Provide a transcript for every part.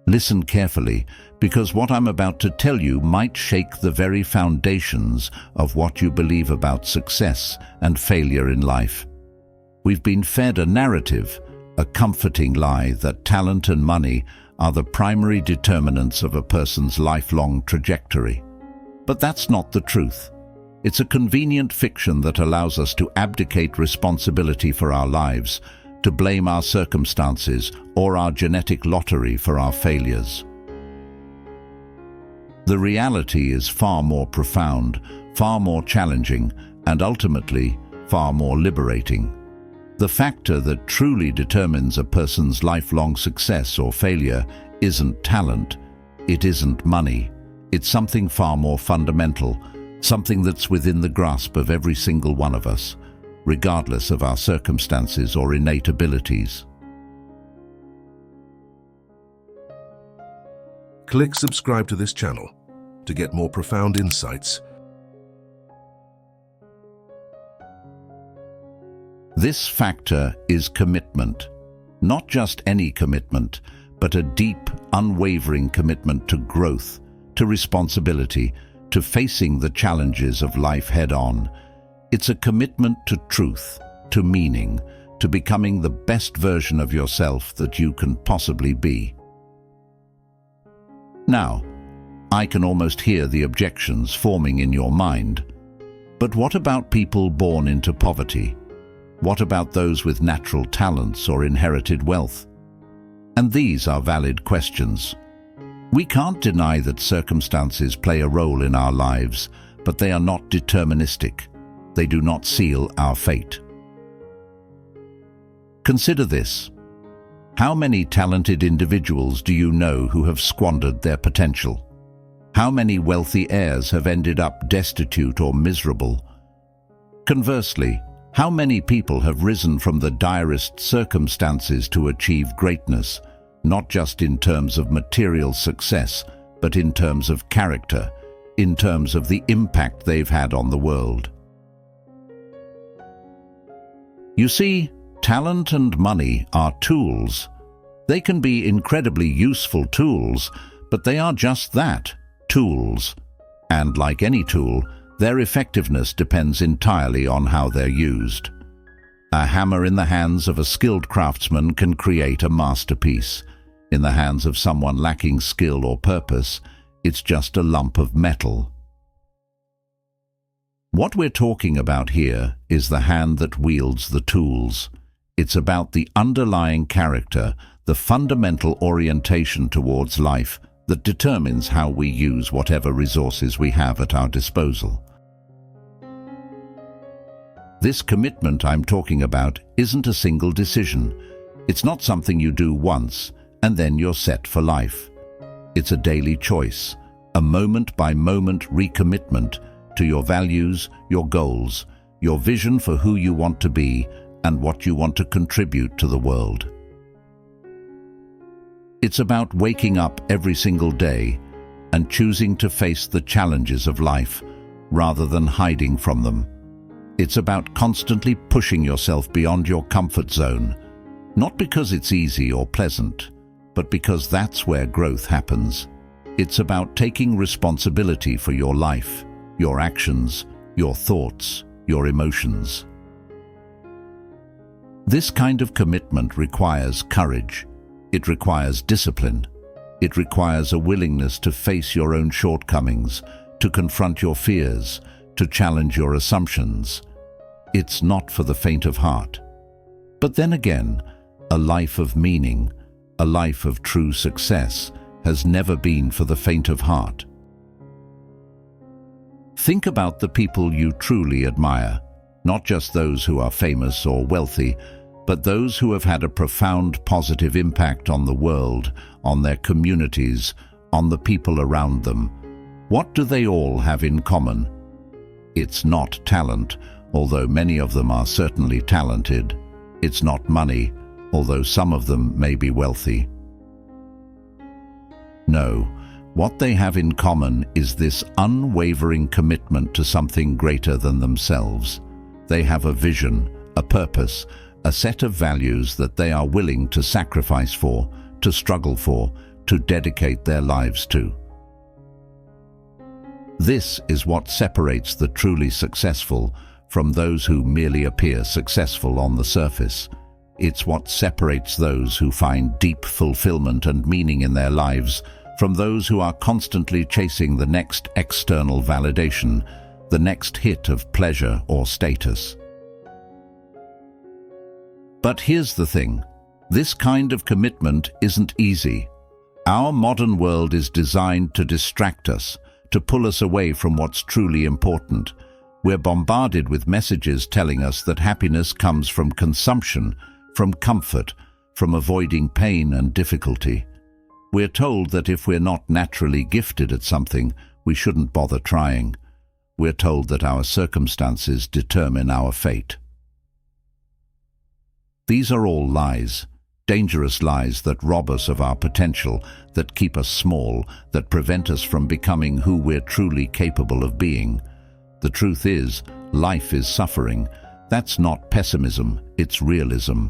Listen carefully, because what I'm about to tell you might shake the very foundations of what you believe about success and failure in life. We've been fed a narrative, a comforting lie that talent and money are the primary determinants of a person's lifelong trajectory. But that's not the truth. It's a convenient fiction that allows us to abdicate responsibility for our lives, to blame our circumstances or our genetic lottery for our failures. The reality is far more profound, far more challenging, and ultimately far more liberating. The factor that truly determines a person's lifelong success or failure isn't talent, it isn't money. It's something far more fundamental, something that's within the grasp of every single one of us, regardless of our circumstances or innate abilities. Click subscribe to this channel to get more profound insights. This factor is commitment. Not just any commitment, but a deep, unwavering commitment to growth, to responsibility, to facing the challenges of life head-on. It's a commitment to truth, to meaning, to becoming the best version of yourself that you can possibly be. Now, I can almost hear the objections forming in your mind. But what about people born into poverty? What about those with natural talents or inherited wealth? And these are valid questions. We can't deny that circumstances play a role in our lives, but they are not deterministic. They do not seal our fate. Consider this. How many talented individuals do you know who have squandered their potential? How many wealthy heirs have ended up destitute or miserable? Conversely, how many people have risen from the direst circumstances to achieve greatness, not just in terms of material success, but in terms of character, in terms of the impact they've had on the world? You see, talent and money are tools. They can be incredibly useful tools, but they are just that, tools. And like any tool, their effectiveness depends entirely on how they're used. A hammer in the hands of a skilled craftsman can create a masterpiece. In the hands of someone lacking skill or purpose, it's just a lump of metal. What we're talking about here is the hand that wields the tools. It's about the underlying character, the fundamental orientation towards life that determines how we use whatever resources we have at our disposal. This commitment I'm talking about isn't a single decision. It's not something you do once and then you're set for life. It's a daily choice, a moment-by-moment recommitment to your values, your goals, your vision for who you want to be and what you want to contribute to the world. It's about waking up every single day and choosing to face the challenges of life rather than hiding from them. It's about constantly pushing yourself beyond your comfort zone, not because it's easy or pleasant, but because that's where growth happens. It's about taking responsibility for your life, your actions, your thoughts, your emotions. This kind of commitment requires courage. It requires discipline. It requires a willingness to face your own shortcomings, to confront your fears, to challenge your assumptions. It's not for the faint of heart. But then again, a life of meaning, a life of true success, has never been for the faint of heart. Think about the people you truly admire, not just those who are famous or wealthy, but those who have had a profound positive impact on the world, on their communities, on the people around them. What do they all have in common? It's not talent, although many of them are certainly talented. It's not money, although some of them may be wealthy. No, what they have in common is this unwavering commitment to something greater than themselves. They have a vision, a purpose, a set of values that they are willing to sacrifice for, to struggle for, to dedicate their lives to. This is what separates the truly successful from those who merely appear successful on the surface. It's what separates those who find deep fulfillment and meaning in their lives from those who are constantly chasing the next external validation, the next hit of pleasure or status. But here's the thing, this kind of commitment isn't easy. Our modern world is designed to distract us, to pull us away from what's truly important. We're bombarded with messages telling us that happiness comes from consumption, from comfort, from avoiding pain and difficulty. We're told that if we're not naturally gifted at something, we shouldn't bother trying. We're told that our circumstances determine our fate. These are all lies, dangerous lies that rob us of our potential, that keep us small, that prevent us from becoming who we're truly capable of being. The truth is, life is suffering. That's not pessimism, it's realism.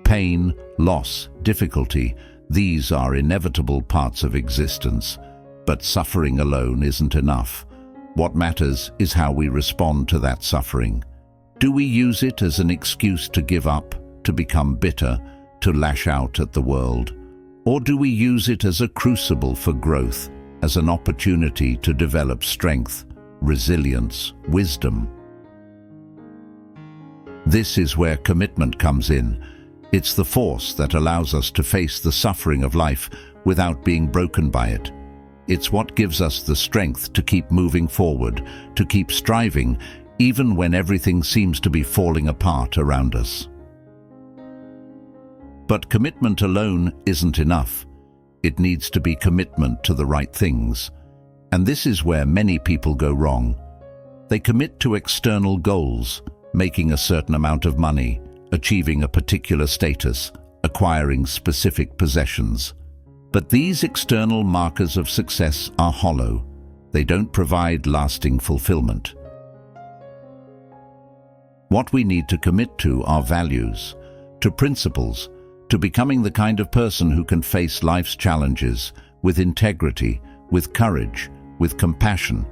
Pain, loss, difficulty, these are inevitable parts of existence. But suffering alone isn't enough. What matters is how we respond to that suffering. Do we use it as an excuse to give up, to become bitter, to lash out at the world? Or do we use it as a crucible for growth, as an opportunity to develop strength, resilience, wisdom? This is where commitment comes in. It's the force that allows us to face the suffering of life without being broken by it. It's what gives us the strength to keep moving forward, to keep striving, even when everything seems to be falling apart around us. But commitment alone isn't enough. It needs to be commitment to the right things. And this is where many people go wrong. They commit to external goals, making a certain amount of money, achieving a particular status, acquiring specific possessions. But these external markers of success are hollow. They don't provide lasting fulfillment. What we need to commit to are values, to principles, to becoming the kind of person who can face life's challenges with integrity, with courage, with compassion.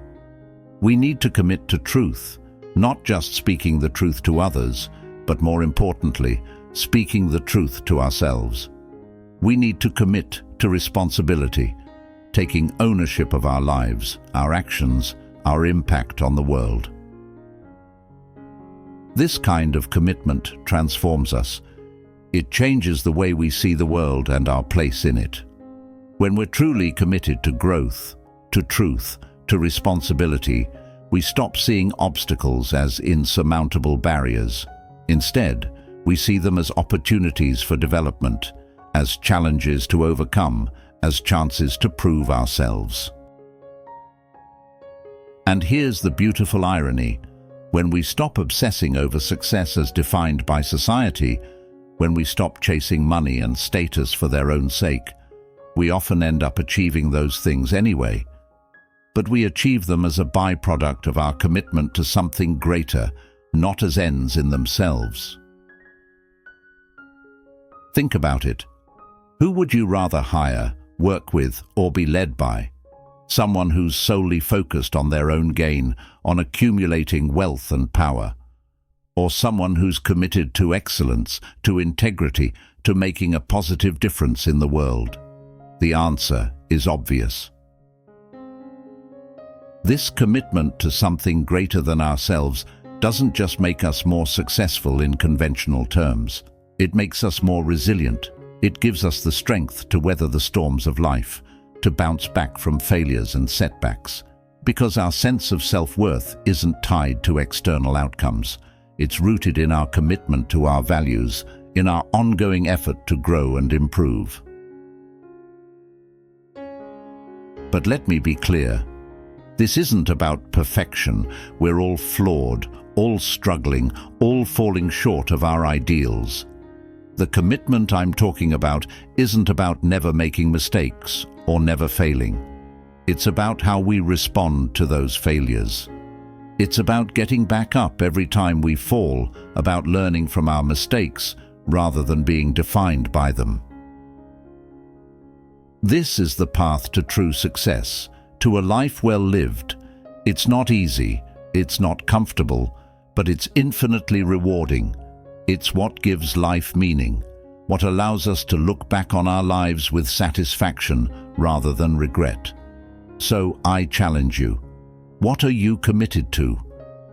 We need to commit to truth, not just speaking the truth to others, but more importantly, speaking the truth to ourselves. We need to commit to responsibility, taking ownership of our lives, our actions, our impact on the world. This kind of commitment transforms us. It changes the way we see the world and our place in it. When we're truly committed to growth, to truth, to responsibility, we stop seeing obstacles as insurmountable barriers. Instead, we see them as opportunities for development, as challenges to overcome, as chances to prove ourselves. And here's the beautiful irony. When we stop obsessing over success as defined by society, when we stop chasing money and status for their own sake, we often end up achieving those things anyway. But we achieve them as a byproduct of our commitment to something greater, not as ends in themselves. Think about it. Who would you rather hire, work with, or be led by? Someone who's solely focused on their own gain, on accumulating wealth and power? Or someone who's committed to excellence, to integrity, to making a positive difference in the world? The answer is obvious. This commitment to something greater than ourselves doesn't just make us more successful in conventional terms. It makes us more resilient. It gives us the strength to weather the storms of life, to bounce back from failures and setbacks. Because our sense of self-worth isn't tied to external outcomes. It's rooted in our commitment to our values, in our ongoing effort to grow and improve. But let me be clear. This isn't about perfection. We're all flawed, all struggling, all falling short of our ideals. The commitment I'm talking about isn't about never making mistakes or never failing. It's about how we respond to those failures. It's about getting back up every time we fall, about learning from our mistakes rather than being defined by them. This is the path to true success, to a life well lived. It's not easy, it's not comfortable, but it's infinitely rewarding. It's what gives life meaning, what allows us to look back on our lives with satisfaction rather than regret. So I challenge you. What are you committed to?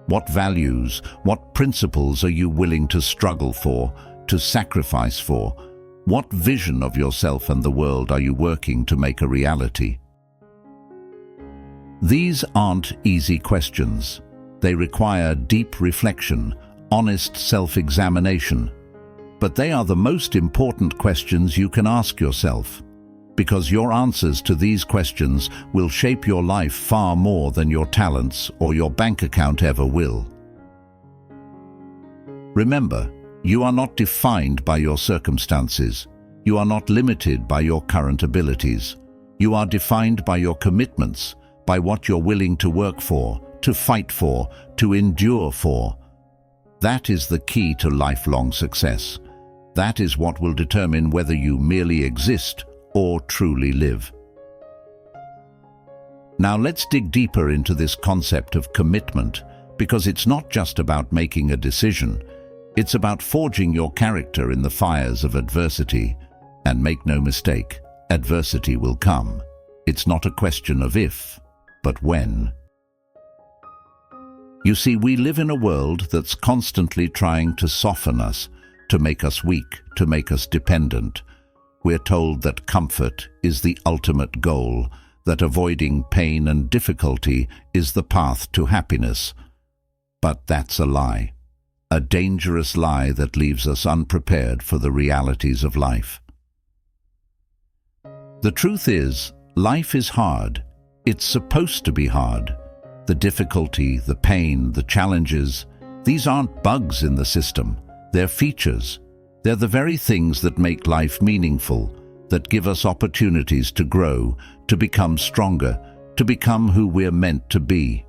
What values, what principles are you willing to struggle for, to sacrifice for? What vision of yourself and the world are you working to make a reality? These aren't easy questions. They require deep reflection, honest self-examination. But they are the most important questions you can ask yourself, because your answers to these questions will shape your life far more than your talents or your bank account ever will. Remember, you are not defined by your circumstances. You are not limited by your current abilities. You are defined by your commitments, by what you're willing to work for, to fight for, to endure for. That is the key to lifelong success. That is what will determine whether you merely exist or truly live. Now let's dig deeper into this concept of commitment, because it's not just about making a decision. It's about forging your character in the fires of adversity. And make no mistake, adversity will come. It's not a question of if, but when. You see, we live in a world that's constantly trying to soften us, to make us weak, to make us dependent. We're told that comfort is the ultimate goal, that avoiding pain and difficulty is the path to happiness. But that's a lie. A dangerous lie that leaves us unprepared for the realities of life. The truth is, life is hard. It's supposed to be hard. The difficulty, the pain, the challenges, these aren't bugs in the system. They're features. They're the very things that make life meaningful, that give us opportunities to grow, to become stronger, to become who we're meant to be.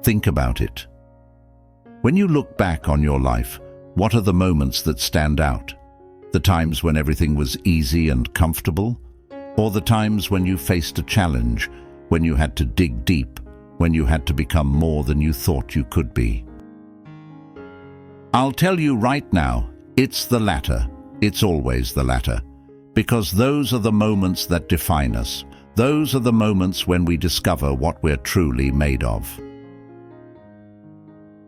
Think about it. When you look back on your life, what are the moments that stand out? The times when everything was easy and comfortable? Or the times when you faced a challenge, when you had to dig deep, when you had to become more than you thought you could be? I'll tell you right now, it's the latter. It's always the latter. Because those are the moments that define us. Those are the moments when we discover what we're truly made of.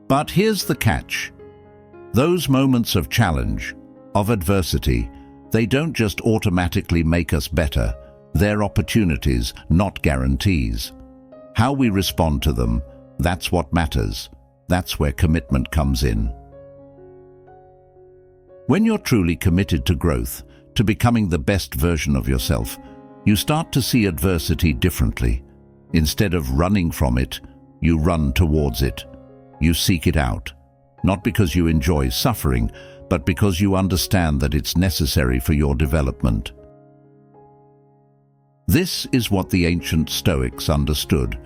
But here's the catch. Those moments of challenge, of adversity, they don't just automatically make us better. They're opportunities, not guarantees. How we respond to them, that's what matters. That's where commitment comes in. When you're truly committed to growth, to becoming the best version of yourself, you start to see adversity differently. Instead of running from it, you run towards it. You seek it out, not because you enjoy suffering, but because you understand that it's necessary for your development. This is what the ancient Stoics understood.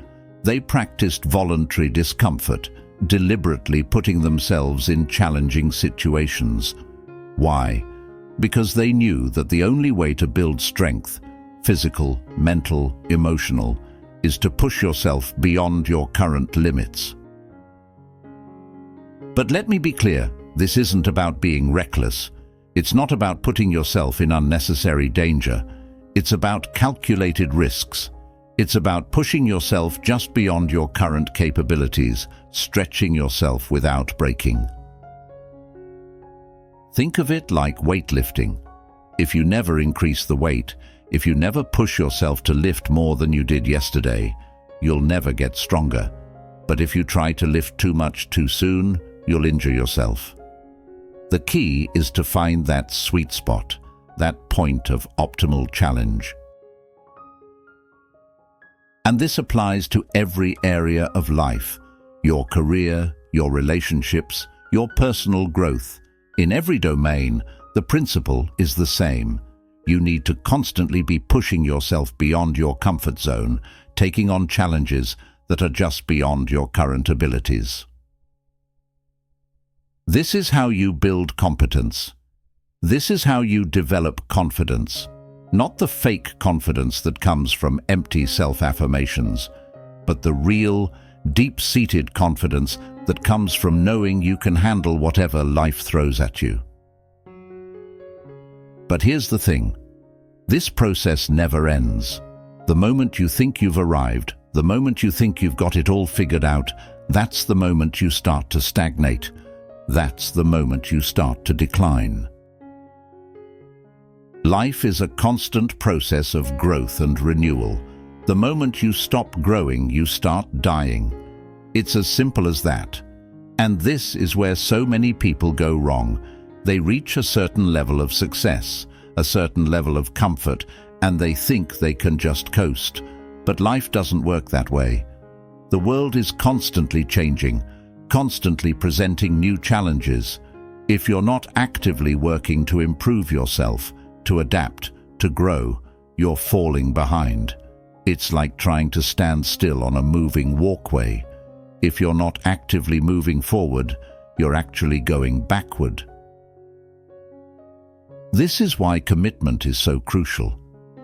They practiced voluntary discomfort, deliberately putting themselves in challenging situations. Why? Because they knew that the only way to build strength, physical, mental, emotional, is to push yourself beyond your current limits. But let me be clear, this isn't about being reckless. It's not about putting yourself in unnecessary danger. It's about calculated risks. It's about pushing yourself just beyond your current capabilities, stretching yourself without breaking. Think of it like weightlifting. If you never increase the weight, if you never push yourself to lift more than you did yesterday, you'll never get stronger. But if you try to lift too much too soon, you'll injure yourself. The key is to find that sweet spot, that point of optimal challenge. And this applies to every area of life, your career, your relationships, your personal growth. In every domain, the principle is the same. You need to constantly be pushing yourself beyond your comfort zone, taking on challenges that are just beyond your current abilities. This is how you build competence. This is how you develop confidence. Not the fake confidence that comes from empty self-affirmations, but the real, deep-seated confidence that comes from knowing you can handle whatever life throws at you. But here's the thing. This process never ends. The moment you think you've arrived, the moment you think you've got it all figured out, that's the moment you start to stagnate. That's the moment you start to decline. Life is a constant process of growth and renewal. The moment you stop growing, you start dying. It's as simple as that. And this is where so many people go wrong. They reach a certain level of success, a certain level of comfort, and they think they can just coast. But life doesn't work that way. The world is constantly changing, constantly presenting new challenges. If you're not actively working to improve yourself, to adapt, to grow, you're falling behind. It's like trying to stand still on a moving walkway. If you're not actively moving forward, you're actually going backward. This is why commitment is so crucial,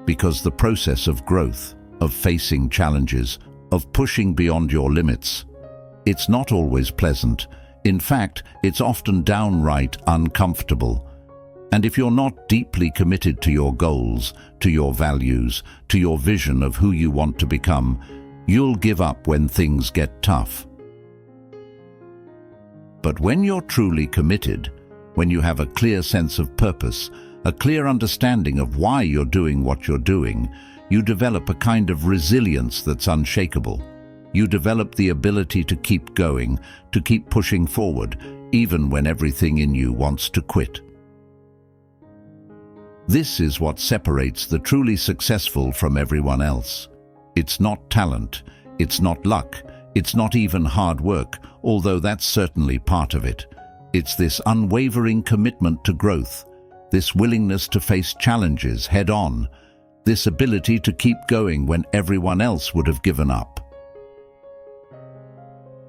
because the process of growth, of facing challenges, of pushing beyond your limits, it's not always pleasant. In fact, it's often downright uncomfortable. And if you're not deeply committed to your goals, to your values, to your vision of who you want to become, you'll give up when things get tough. But when you're truly committed, when you have a clear sense of purpose, a clear understanding of why you're doing what you're doing, you develop a kind of resilience that's unshakable. You develop the ability to keep going, to keep pushing forward, even when everything in you wants to quit. This is what separates the truly successful from everyone else. It's not talent, it's not luck, it's not even hard work, although that's certainly part of it. It's this unwavering commitment to growth, this willingness to face challenges head-on, this ability to keep going when everyone else would have given up.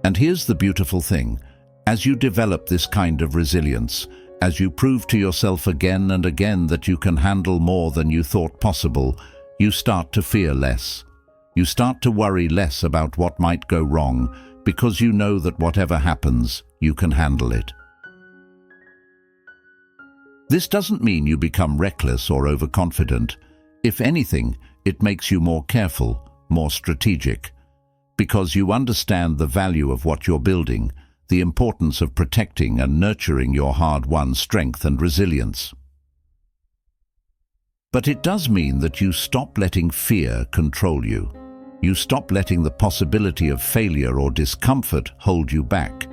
And here's the beautiful thing. As you develop this kind of resilience, as you prove to yourself again and again that you can handle more than you thought possible, you start to fear less. You start to worry less about what might go wrong, because you know that whatever happens, you can handle it. This doesn't mean you become reckless or overconfident. If anything, it makes you more careful, more strategic, because you understand the value of what you're building, the importance of protecting and nurturing your hard-won strength and resilience. But it does mean that you stop letting fear control you. You stop letting the possibility of failure or discomfort hold you back.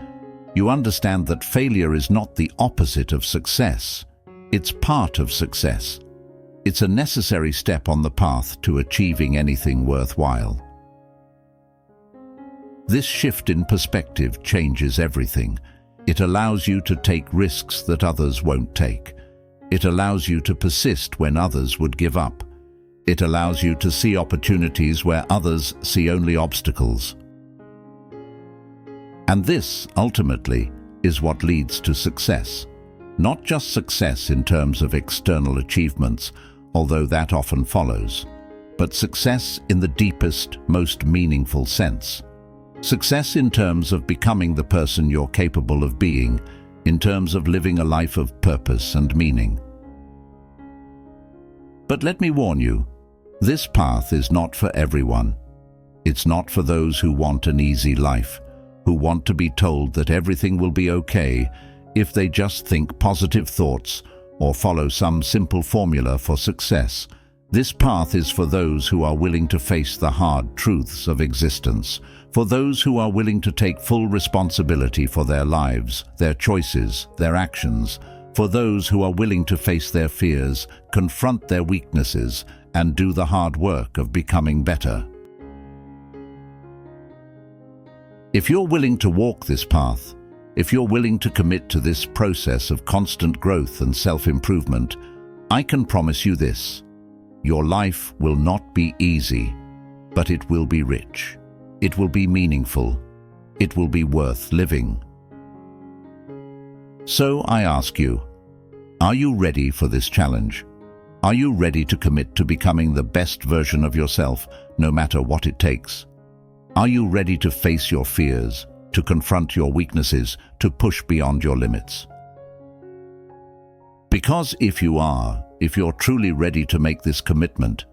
You understand that failure is not the opposite of success. It's part of success. It's a necessary step on the path to achieving anything worthwhile. This shift in perspective changes everything. It allows you to take risks that others won't take. It allows you to persist when others would give up. It allows you to see opportunities where others see only obstacles. And this, ultimately, is what leads to success. Not just success in terms of external achievements, although that often follows, but success in the deepest, most meaningful sense. Success in terms of becoming the person you're capable of being, in terms of living a life of purpose and meaning. But let me warn you, this path is not for everyone. It's not for those who want an easy life, who want to be told that everything will be okay if they just think positive thoughts or follow some simple formula for success. This path is for those who are willing to face the hard truths of existence, for those who are willing to take full responsibility for their lives, their choices, their actions, for those who are willing to face their fears, confront their weaknesses, and do the hard work of becoming better. If you're willing to walk this path, if you're willing to commit to this process of constant growth and self-improvement, I can promise you this: your life will not be easy, but it will be rich. It will be meaningful. It will be worth living. So I ask you, are you ready for this challenge? Are you ready to commit to becoming the best version of yourself, no matter what it takes? Are you ready to face your fears, to confront your weaknesses, to push beyond your limits? Because if you're truly ready to make this commitment,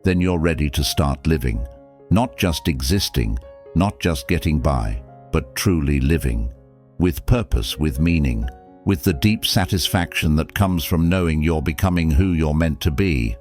then you're ready to start living, not just existing, not just getting by, but truly living, with purpose, with meaning, with the deep satisfaction that comes from knowing you're becoming who you're meant to be.